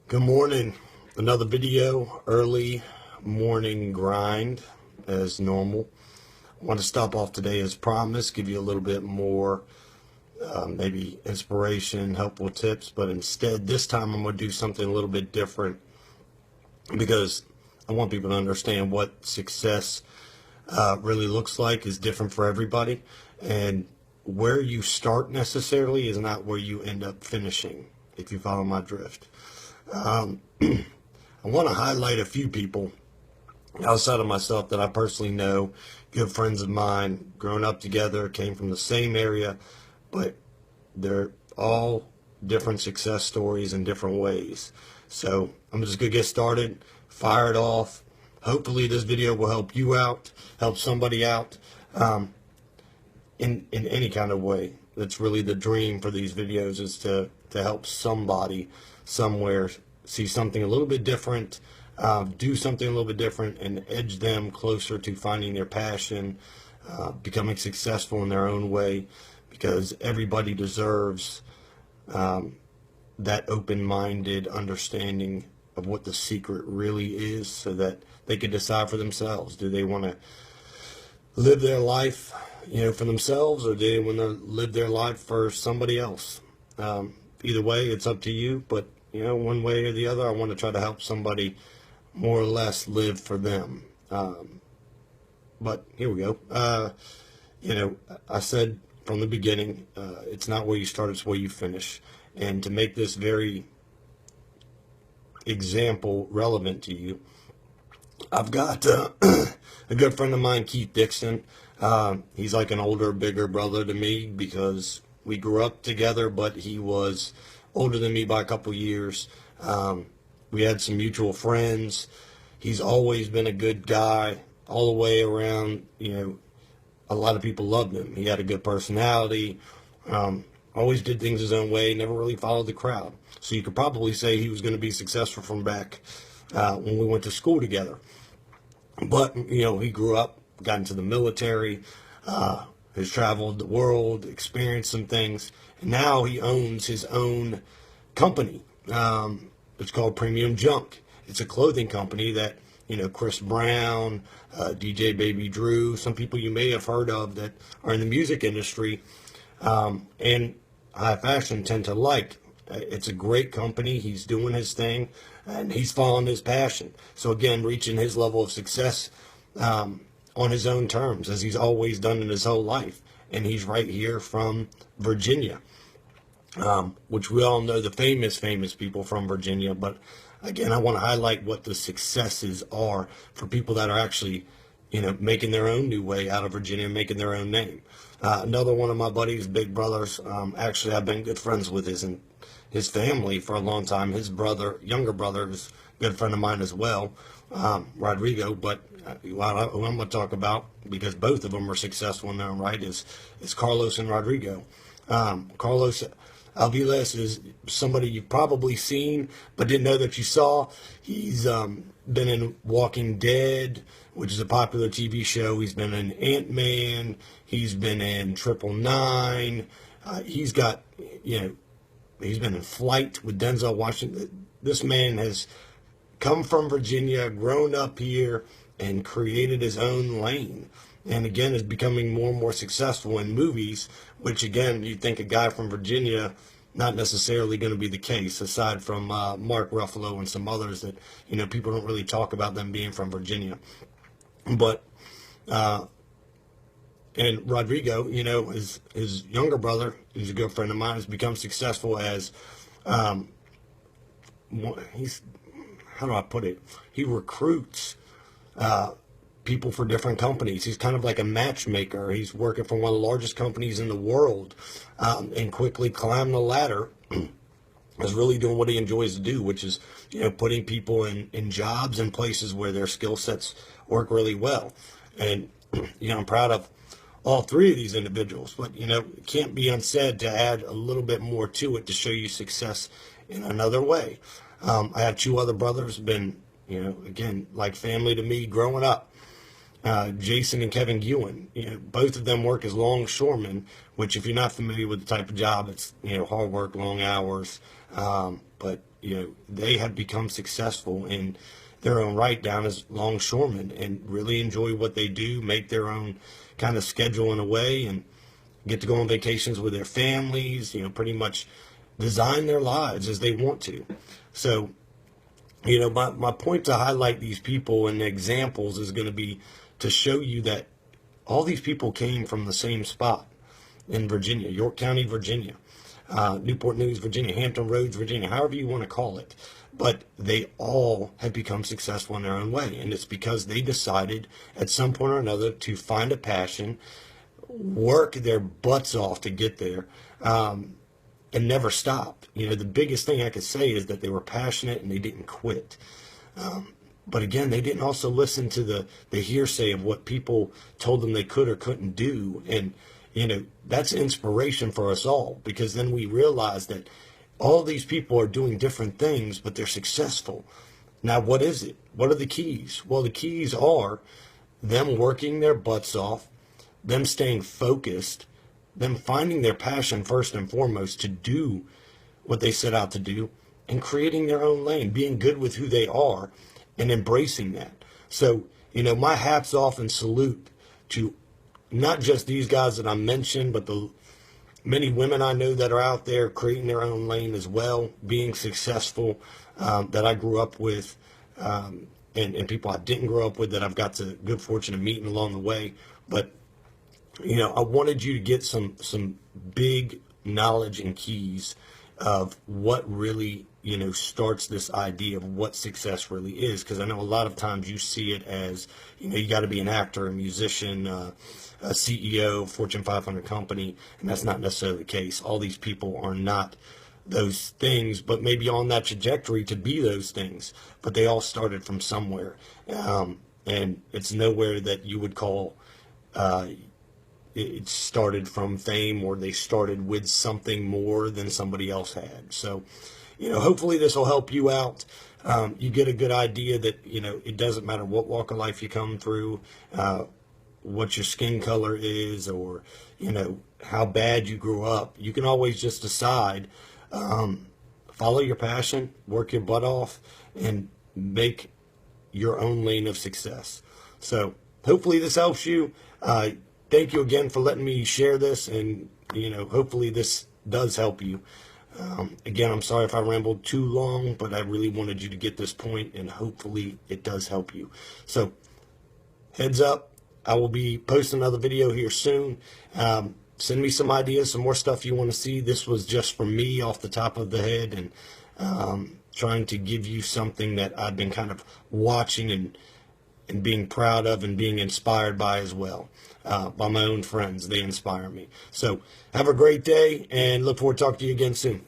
Good morning. Another video, early morning grind as normal. I want to stop off today as promised, give you a little bit more maybe inspiration, helpful tips, but instead this time I'm going to do something a little bit different because I want people to understand what success really looks like is different for everybody, and where you start necessarily is not where you end up finishing, if you follow my drift. I want to highlight a few people outside of myself that I personally know, good friends of mine, grown up together, came from the same area, but they're all different success stories in different ways. So I'm just going to get started, fire it off. Hopefully this video will help you out, help somebody out in any kind of way. That's really the dream for these videos, is to help somebody somewhere see something a little bit different, do something a little bit different, and edge them closer to finding their passion, becoming successful in their own way, because everybody deserves that open-minded understanding of what the secret really is, so that they can decide for themselves. Do they want to live their life, for themselves, or do they want to live their life for somebody else? Either way, it's up to you, but one way or the other, I want to try to help somebody more or less live for them. But here we go. I said from the beginning, it's not where you start, it's where you finish. And to make this very example relevant to you, I've got a good friend of mine, Keith Dixon. He's like an older, bigger brother to me because we grew up together, but he was older than me by a couple years. We had some mutual friends. He's always been a good guy all the way around. A lot of people loved him. He had a good personality. Always did things his own way. Never really followed the crowd. So you could probably say he was going to be successful from back when we went to school together. But, he grew up, got into the military, has traveled the world, experienced some things, and now he owns his own company. It's called Premium Junk. It's a clothing company that, Chris Brown, DJ Baby Drew, some people you may have heard of that are in the music industry, and high fashion tend to like. It's a great company. He's doing his thing, and he's following his passion. So again, reaching his level of success on his own terms, as he's always done in his whole life. And he's right here from Virginia, which we all know the famous people from Virginia. But again, I want to highlight what the successes are for people that are actually, making their own new way out of Virginia, making their own name. Another one of my buddies, big brothers, actually I've been good friends with his family for a long time. His brother, younger brother, is a good friend of mine as well, Rodrigo. But who I'm going to talk about, because both of them are successful in their own right, is Carlos and Rodrigo. Carlos Aviles is somebody you've probably seen but didn't know that you saw. He's been in Walking Dead, which is a popular TV show. He's been in Ant-Man. He's been in 999. He's got, he's been in Flight with Denzel Washington. This man has come from Virginia, grown up here, and created his own lane. And again, is becoming more and more successful in movies, which again, you'd think a guy from Virginia, not necessarily going to be the case, aside from Mark Ruffalo and some others that, people don't really talk about them being from Virginia. But, and Rodrigo, his younger brother, who's a good friend of mine, has become successful as, how do I put it? He recruits people for different companies. He's kind of like a matchmaker. He's working for one of the largest companies in the world, and quickly climbed the ladder. Is really doing what he enjoys to do, which is, putting people in jobs and places where their skill sets work really well. And, I'm proud of all three of these individuals, but, it can't be unsaid to add a little bit more to it to show you success in another way. I have two other brothers, been, again, like family to me growing up. Jason and Kevin Ewan, both of them work as longshoremen, which if you're not familiar with the type of job, it's, hard work, long hours, but they have become successful in their own right down as longshoremen and really enjoy what they do, make their own kind of schedule in a way, and get to go on vacations with their families, pretty much design their lives as they want to. So, my point to highlight these people and the examples is going to be to show you that all these people came from the same spot in Virginia, York County, Virginia, Newport News, Virginia, Hampton Roads, Virginia, however you want to call it. But they all have become successful in their own way. And it's because they decided at some point or another to find a passion, work their butts off to get there, and never stop. The biggest thing I could say is that they were passionate and they didn't quit. But again, they didn't also listen to the hearsay of what people told them they could or couldn't do. And, that's inspiration for us all, because then we realize that all these people are doing different things, but they're successful. Now, what is it? What are the keys? Well, the keys are them working their butts off, them staying focused, them finding their passion first and foremost to do what they set out to do, and creating their own lane, being good with who they are and embracing that. So, my hat's off and salute to not just these guys that I mentioned, but the many women I know that are out there creating their own lane as well, being successful, that I grew up with, and people I didn't grow up with that I've got the good fortune of meeting along the way. But, I wanted you to get some big knowledge and keys of what really, starts this idea of what success really is. Because I know a lot of times you see it as, you got to be an actor, a musician, a CEO, Fortune 500 company, and that's not necessarily the case. All these people are not those things, but maybe on that trajectory to be those things. But they all started from somewhere, and it's nowhere that you would call it started from fame, or they started with something more than somebody else had. So, hopefully this will help you out. You get a good idea that, it doesn't matter what walk of life you come through, what your skin color is, or, how bad you grew up. You can always just decide, follow your passion, work your butt off, and make your own lane of success. So hopefully this helps you. Thank you again for letting me share this, and, hopefully this does help you. Again, I'm sorry if I rambled too long, but I really wanted you to get this point, and hopefully it does help you. So, heads up, I will be posting another video here soon. Send me some ideas, some more stuff you want to see. This was just from me off the top of the head, and trying to give you something that I've been kind of watching and being proud of and being inspired by as well, by my own friends. They inspire me. So have a great day, and look forward to talking to you again soon.